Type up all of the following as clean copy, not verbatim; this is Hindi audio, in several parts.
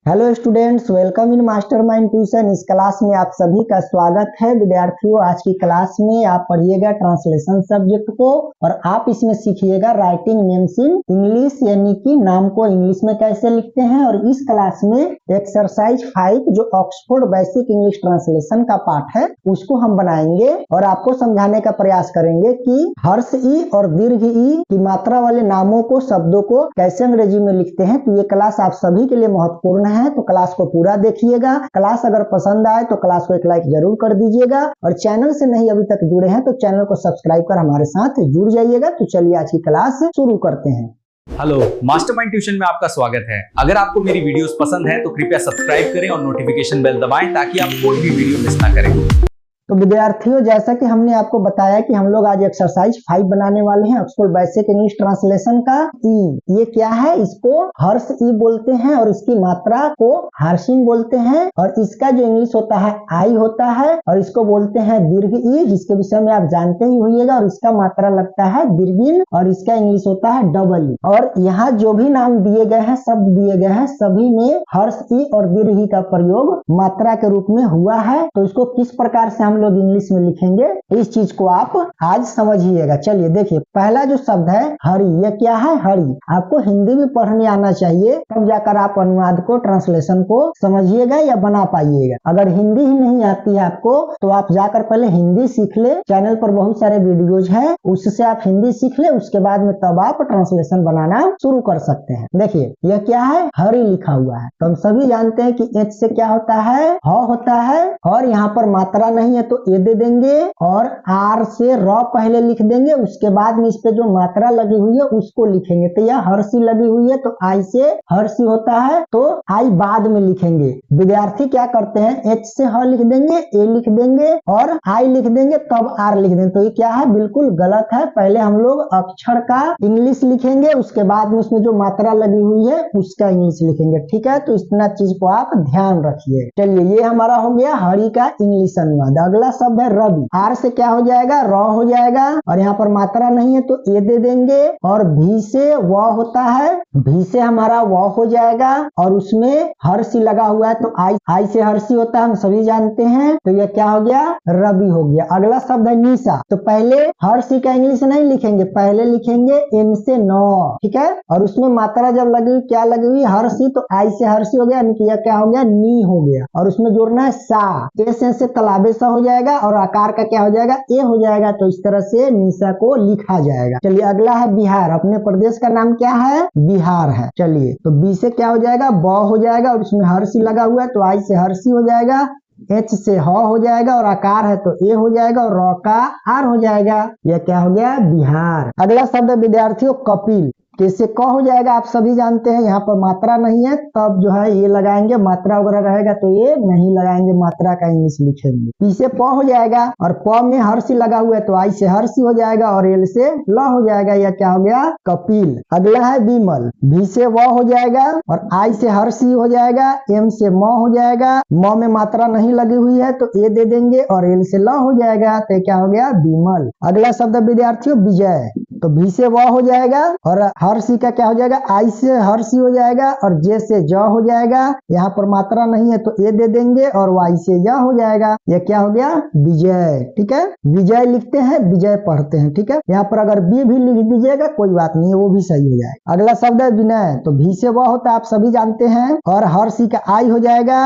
Hello students, welcome in mastermind tuition. इस क्लास में आप सभी का स्वागत है। विद्यार्थियों, आज की क्लास में आप पढ़िएगा ट्रांसलेशन सब्जेक्ट को और आप इसमें सीखिएगा राइटिंग नेम्स इन इंग्लिश, यानी कि नाम को इंग्लिश में कैसे लिखते हैं। और इस क्लास में एक्सरसाइज 5 जो ऑक्सफोर्ड बेसिक इंग्लिश ट्रांसलेशन का पार्ट है उसको हम बनाएंगे और आपको समझाने का प्रयास करेंगे कि हर्ष ई और दीर्घ ई की मात्रा वाले नामों को, शब्दों को कैसे अंग्रेजी में लिखते हैं। तो ये क्लास आप सभी के लिए महत्वपूर्ण है, तो क्लास को पूरा देखिएगा। क्लास अगर पसंद आए तो क्लास को एक लाइक जरूर कर दीजिएगा और चैनल से नहीं अभी तक जुड़े हैं तो चैनल को सब्सक्राइब कर हमारे साथ जुड़ जाइएगा। तो चलिए आज की क्लास शुरू करते हैं। हेलो, मास्टरमाइंड ट्यूशन में आपका स्वागत है। अगर आपको मेरी वीडियोस पसंद है तो कृपया सब्सक्राइब करें और नोटिफिकेशन बेल दबाएं ताकि आप कोई भी वीडियो मिस ना करें। तो विद्यार्थियों, जैसा कि हमने आपको बताया कि हम लोग आज एक्सरसाइज 5 बनाने वाले हैं ऑक्सफोर्ड बेसिक इंग्लिश ट्रांसलेशन का ई। ये क्या है? इसको हर्ष ई बोलते हैं और इसकी मात्रा को हर्षिन बोलते हैं और इसका जो इंग्लिश होता है आई होता है और इसको बोलते हैं दीर्घ ई, जिसके विषय में आप जानते ही होइएगा। और इसका मात्रा लगता है दीर्घिन और इसका इंग्लिश होता है डबल ई। और यहाँ जो भी नाम दिए गए हैं, शब्द दिए गए हैं, सभी में हर्ष ई और दीर्घ ई का प्रयोग मात्रा के रूप में हुआ है। तो इसको किस प्रकार से हम लोग इंग्लिश में लिखेंगे, इस चीज को आप आज समझिएगा। चलिए देखिए, पहला जो शब्द है हरि, ये क्या है? हरि। आपको हिंदी भी पढ़ने आना चाहिए, तब जाकर आप अनुवाद को, ट्रांसलेशन को समझिएगा या बना पाइएगा। अगर हिंदी ही नहीं आती है आपको तो आप जाकर पहले हिंदी सीख ले। चैनल पर बहुत सारे वीडियोज है, उससे आप हिंदी सीख ले, उसके बाद में तब आप ट्रांसलेशन बनाना शुरू कर सकते हैं। देखिए यह क्या है? हरि लिखा हुआ है। तो हम सभी जानते हैं कि एच से क्या होता है? ह होता है। और यहाँ पर मात्रा नहीं है तो ए दे देंगे और आर से र पहले लिख देंगे, उसके बाद में इस पे जो मात्रा लगी हुई है उसको लिखेंगे। तो यह हर्षी लगी हुई है तो आई से हर्षी होता है, तो आई बाद में लिखेंगे। विद्यार्थी क्या करते हैं? एच से ह लिख देंगे, ए लिख देंगे और आई लिख देंगे, तब आर लिख देंगे। तो ये क्या है? बिल्कुल गलत है। पहले हम लोग अक्षर का इंग्लिश लिखेंगे, उसके बाद में उसमें जो मात्रा लगी हुई है उसका इंग्लिश लिखेंगे। ठीक है, तो इतना चीज को आप ध्यान रखिए। चलिए, ये हमारा हो गया हरि का इंग्लिश अनुवाद। अगला शब्द है रवि। आर से क्या हो जाएगा? र हो जाएगा और यहाँ पर मात्रा नहीं है तो ए दे देंगे और भी से व होता है, भी से हमारा व हो जाएगा और उसमें हर्षी लगा हुआ है तो आई से हर्षी होता है, हम सभी जानते हैं। तो यह क्या हो गया? रवि हो गया। अगला शब्द है निशा। तो पहले हर्षी का इंग्लिश नहीं लिखेंगे, पहले लिखेंगे एम से न। ठीक है, और उसमें मात्रा जब लगी हुई, क्या लगी हुई? हर्षी, तो आई से हर्षी हो गया, यह क्या हो गया? नी हो गया। और उसमें जोड़ना है सा, ए से तालाबे सा हो जाएगा और आकार का क्या हो जाएगा? ए हो जाएगा। तो इस तरह से निशा को लिखा जाएगा। चलिए अगला है बिहार। अपने प्रदेश का नाम क्या है? बिहार है। चलिए, तो बी से क्या हो जाएगा? ब हो जाएगा और उसमें हर्षी लगा हुआ है तो आई से हर्षी हो जाएगा, एच से ह हो जाएगा और आकार है तो ए हो जाएगा और र का आर हो जाएगा। यह क्या हो गया? बिहार। अगला शब्द विद्यार्थियों कपिल। कैसे क हो जाएगा आप सभी जानते हैं। यहाँ पर मात्रा नहीं है तब जो है ये लगाएंगे, मात्रा वगैरह रहेगा तो ये नहीं लगाएंगे, मात्रा का इंग्लिश लिखेंगे। पी से प हो जाएगा और प में हर्षी लगा हुआ है तो आई से हर्षी हो जाएगा और एल से ल हो जाएगा। यह क्या हो गया? कपिल। अगला है विमल। भी से व हो जाएगा और आई से हर्षी हो जाएगा, एम से म हो जाएगा, म में मात्रा नहीं लगी हुई है तो ए दे देंगे और एल से ल हो जाएगा। तो क्या हो गया? विमल। अगला शब्द विद्यार्थियों विजय। तो भी से व हो जाएगा और हर्षी का क्या हो जाएगा? आई से हर्षी हो जाएगा और जे से ज हो जाएगा। यहाँ पर मात्रा नहीं है तो ए दे देंगे और वाई से य हो जाएगा। यह क्या हो गया? विजय। ठीक है, विजय लिखते हैं, विजय पढ़ते हैं। ठीक है, यहाँ पर अगर बी भी लिख दीजिएगा कोई बात नहीं है, वो भी सही हो जाएगा। अगला शब्द है विनय। तो भी से व होता है, आप सभी जानते हैं, और हर्षी का आई हो जाएगा,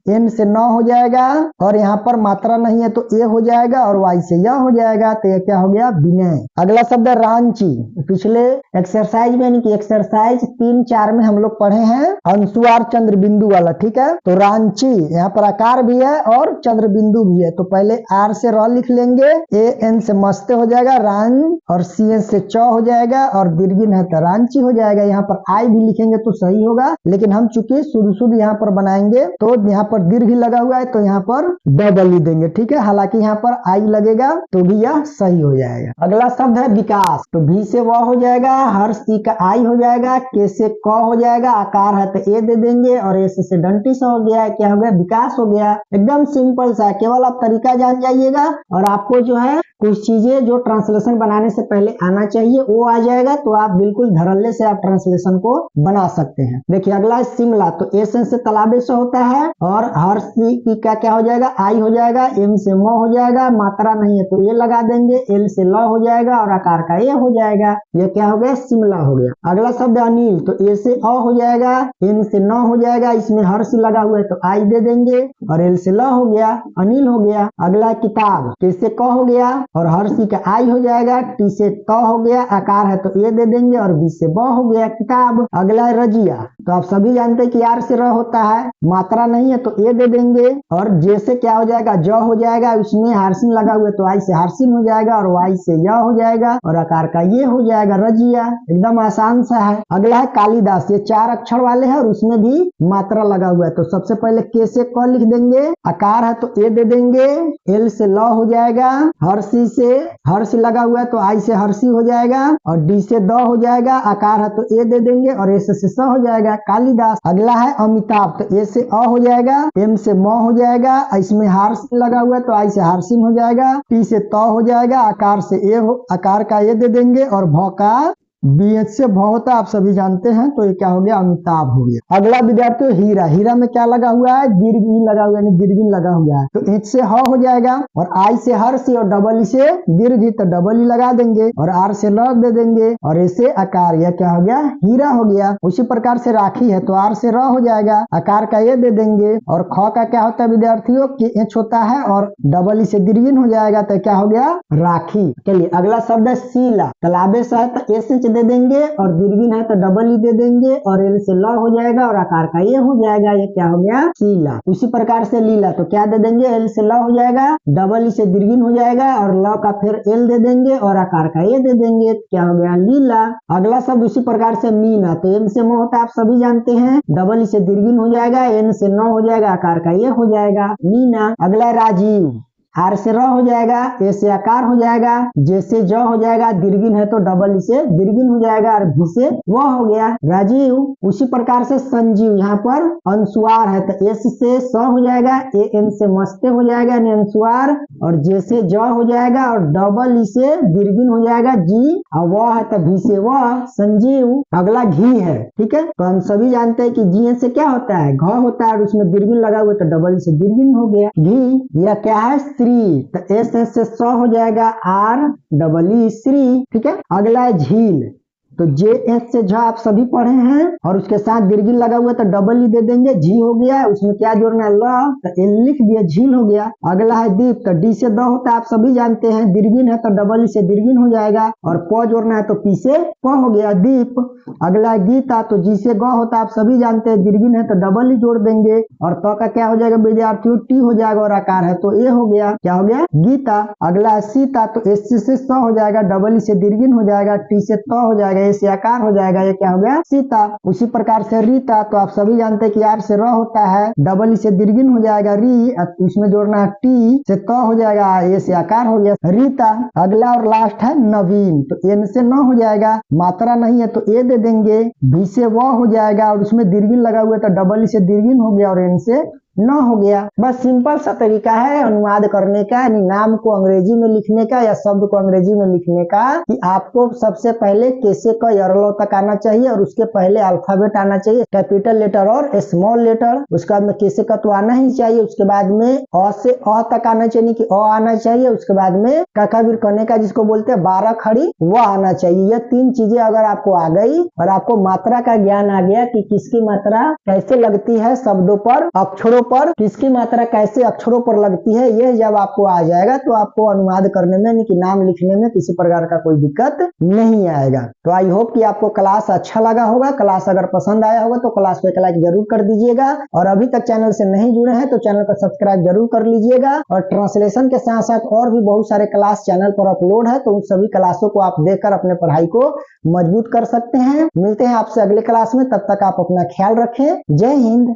एम से न हो जाएगा और यहाँ पर मात्रा नहीं है तो ए हो जाएगा और वाई से य हो जाएगा। तो यह क्या हो गया? विनय। अगला शब्द है रांची। पिछले एक्सरसाइज में, यानी कि एक्सरसाइज 3-4 में हम लोग पढ़े हैं अंशुआर चंद्र बिंदु वाला। ठीक है, तो रांची, यहाँ पर आकार भी है और चंद्र बिंदु भी है। तो पहले आर से र लिख लेंगे, ए एन से मस्ते हो जाएगा, रान, और सी एन से च हो जाएगा और दीर्घिन है तो रांची हो जाएगा। यहाँ पर आई भी लिखेंगे तो सही होगा, लेकिन हम चूंकि शुद्ध यहाँ पर बनाएंगे तो यहाँ पर दीर्घ लगा हुआ है तो यहाँ पर डबल ही देंगे। ठीक है, हालांकि यहाँ पर आई लगेगा तो भी यह सही हो जाएगा। अगला शब्द है विकास। तो भी से व हो जाएगा, हर्ष सी का आई हो जाएगा, के से क हो जाएगा, आकार है तो ए दे देंगे और एस से डंटी सा हो गया। क्या हो गया? विकास हो गया। एकदम सिंपल सा, केवल आप तरीका जान जाइएगा और आपको जो है कुछ चीजें जो ट्रांसलेशन बनाने से पहले आना चाहिए वो आ जाएगा, तो आप बिल्कुल धड़ल्ले से आप ट्रांसलेशन को बना सकते हैं। देखिए अगला है शिमला, तो एस से तालाबे से होता है और हर्ष की क्या हो जाएगा, आई हो जाएगा, एम से म हो जाएगा, मात्रा नहीं है तो ये लगा देंगे, एल से ल हो जाएगा और आकार का ए हो जाएगा। ये क्या हो गया, शिमला हो गया। अगला शब्द अनिल, तो ए से अ हो जाएगा, एन से न हो जाएगा, इसमें हर्ष लगा हुआ है तो आई दे देंगे और एल से ल हो गया, अनिल हो गया। अगला किताब, टे से क हो गया और हर्षी का आई हो जाएगा, टी से त हो गया, आकार है तो ए दे देंगे और बी से ब हो गया, किताब। अगला है रजिया, तो आप सभी जानते हैं कि आर से र होता है, मात्रा नहीं है तो ए दे देंगे और जे से क्या हो जाएगा, ज हो जाएगा, उसमें हारसिन लगा हुआ है तो आई से हारसिन हो जाएगा और वाई से य हो जाएगा और आकार का ये हो जाएगा, रजिया। एकदम आसान सा है। अगला है कालिदास, ये 4 अक्षर वाले हैं और उसमें भी मात्रा लगा हुआ है, तो सबसे पहले के से क लिख देंगे, आकार है तो ए दे देंगे, एल से ल हो जाएगा, हर्षी से हर्ष लगा हुआ है तो आई से हर्षी हो जाएगा और डी से द हो जाएगा, आकार है तो ए दे देंगे और एस से स हो जाएगा, कालिदास। अगला है अमिताभ, तो ए से अ हो जाएगा, एम से म हो जाएगा, इसमें हार्स लगा हुआ है तो आई से हार्सिन हो जाएगा, टी से त हो जाएगा, आकार से ए हो, आकार का ए दे देंगे और भ का बीएच से भ होता है, आप सभी जानते हैं, तो ये क्या हो गया, अमिताभ हो गया। अगला विद्यार्थियों हीरा, हीरा में क्या लगा हुआ है, दीर्घ ई लगा हुआ है, यानी दीर्घ लगा हुआ है, तो एच से ह हो जाएगा और आई से हर्ष और डबल ई से दीर्घ, तो डबल ई लगा देंगे और आर से ल दे देंगे और ए से आकार, यह क्या हो गया, हीरा हो गया। उसी प्रकार से राखी है तो आर से र हो जाएगा, आकार का ए दे देंगे और ख का क्या होता है विद्यार्थियों, कि एच होता है और डबल ई से दीर्घ हो जाएगा, तो क्या हो गया, राखी। चलिए अगला शब्द है शीला, तालाबे से है तो एस दे देंगे और दीर्घिन है तो डबल ई दे देंगे और एल से ल हो जाएगा और आकार का ये हो जाएगा, ये क्या हो गया, शीला। उसी प्रकार से लीला, तो क्या दे देंगे, एल से ल हो जाएगा, डबल ई से दीर्घिन हो जाएगा और ल का फिर एल दे देंगे और आकार का ये दे देंगे, क्या हो गया, लीला। अगला शब्द उसी प्रकार से मीना, तो एम से म होता है आप सभी जानते हैं, डबल ई से दीर्घिन हो जाएगा, एन से न हो जाएगा, आकार का ये हो जाएगा, मीना। अगला है राजीव, आर से र हो जाएगा, ए से आकार हो जाएगा, जे से ज हो जाएगा, दीर्घिन है तो डबल ई से दीर्घिन हो जाएगा और भी से वह हो गया, राजीव। उसी प्रकार से संजीव, यहाँ पर अनुस्वार है तो एस से स हो जाएगा, ए एन से मस्ते हो जाएगा यानी अनुस्वार और जे से ज हो जाएगा और डबल ई से दीर्घिन हो जाएगा, जी, और वह है तो भी से वह, संजीव। अगला घी है, ठीक है, तो हम सभी जानते हैं कि जी से क्या होता है, घ होता है और उसमें दीर्घिन लगा हुआ तो डबल ई से दीर्घिन हो गया, घी। यह क्या है, श्री, तो एस से स हो जाएगा, आर डबल ई, श्री, ठीक है। अगला है झील, तो जे एस से झ आप सभी पढ़े हैं और उसके साथ दीर्घिन लगा हुआ तो डबल ई दे देंगे, झी हो गया, उसमें क्या जोड़ना है, ल, तो एल लिख दिया, झील हो गया। अगला है दीप, तो डी से द होता है आप सभी जानते हैं, दीर्घिन है तो डबल ई से दीर्घिन हो जाएगा और प जोड़ना है तो पी से प हो गया, दीप। अगला है गीता, तो जी से ग होता है आप सभी जानते हैं, दीर्घिन है तो डबल ई जोड़ देंगे और त का क्या हो जाएगा विद्यार्थियों, टी हो जाएगा और आकार है तो ए हो गया, क्या हो गया, गीता। अगला है सीता, तो एस से स हो जाएगा, डबल ई से दीर्घिन हो जाएगा, टी से त हो जाएगा, ए से आकार हो जाएगा, ये क्या हो गया, सीता। उसी प्रकार से रीता, तो आप सभी जानते हैं कि आर से र होता है, डबल ई से दीर्घिन हो जाएगा, री, उसमें जोड़ना टी से त हो जाएगा, ए से आकार हो गया, रीता। अगला और लास्ट है नवीन, तो एन से न हो जाएगा, मात्रा नहीं है तो ए दे देंगे, भी से व हो जाएगा और उसमें दीर्घिन लगा हुआ तो डबल ई से दीर्घिन हो गया और एन से न हो गया। बस सिंपल सा तरीका है अनुवाद करने का, यानी नाम को अंग्रेजी में लिखने का या शब्द को अंग्रेजी में लिखने का, कि आपको सबसे पहले कैसे का यरलो तक आना चाहिए और उसके पहले अल्फाबेट आना चाहिए, कैपिटल लेटर और स्मॉल लेटर। उसके बाद में कैसे का तो आना ही चाहिए, उसके बाद में अ से अ तक आना चाहिए कि अ आना चाहिए, उसके बाद में काकाबीर करने का जिसको बोलते हैं 12 खड़ी वो आना चाहिए। यह 3 चीजें अगर आपको आ गई और आपको मात्रा का ज्ञान आ गया कि किसकी मात्रा कैसे लगती है शब्दों पर, अक्षरों पर, किसकी मात्रा कैसे अक्षरों पर लगती है, यह जब आपको आ जाएगा तो आपको अनुवाद करने में यानी कि नाम लिखने में किसी प्रकार का कोई दिक्कत नहीं आएगा। तो आई होप कि आपको क्लास अच्छा लगा होगा। क्लास अगर पसंद आया होगा तो क्लास को एक लाइक जरूर कर दीजिएगा और अभी तक चैनल से नहीं जुड़े हैं तो चैनल को सब्सक्राइब जरूर कर लीजिएगा। और ट्रांसलेशन के साथ साथ और भी बहुत सारे क्लास चैनल पर अपलोड है, तो उन सभी क्लासों को आप देखकर अपने पढ़ाई को मजबूत कर सकते हैं। मिलते हैं आपसे अगले क्लास में, तब तक आप अपना ख्याल रखें। जय हिंद।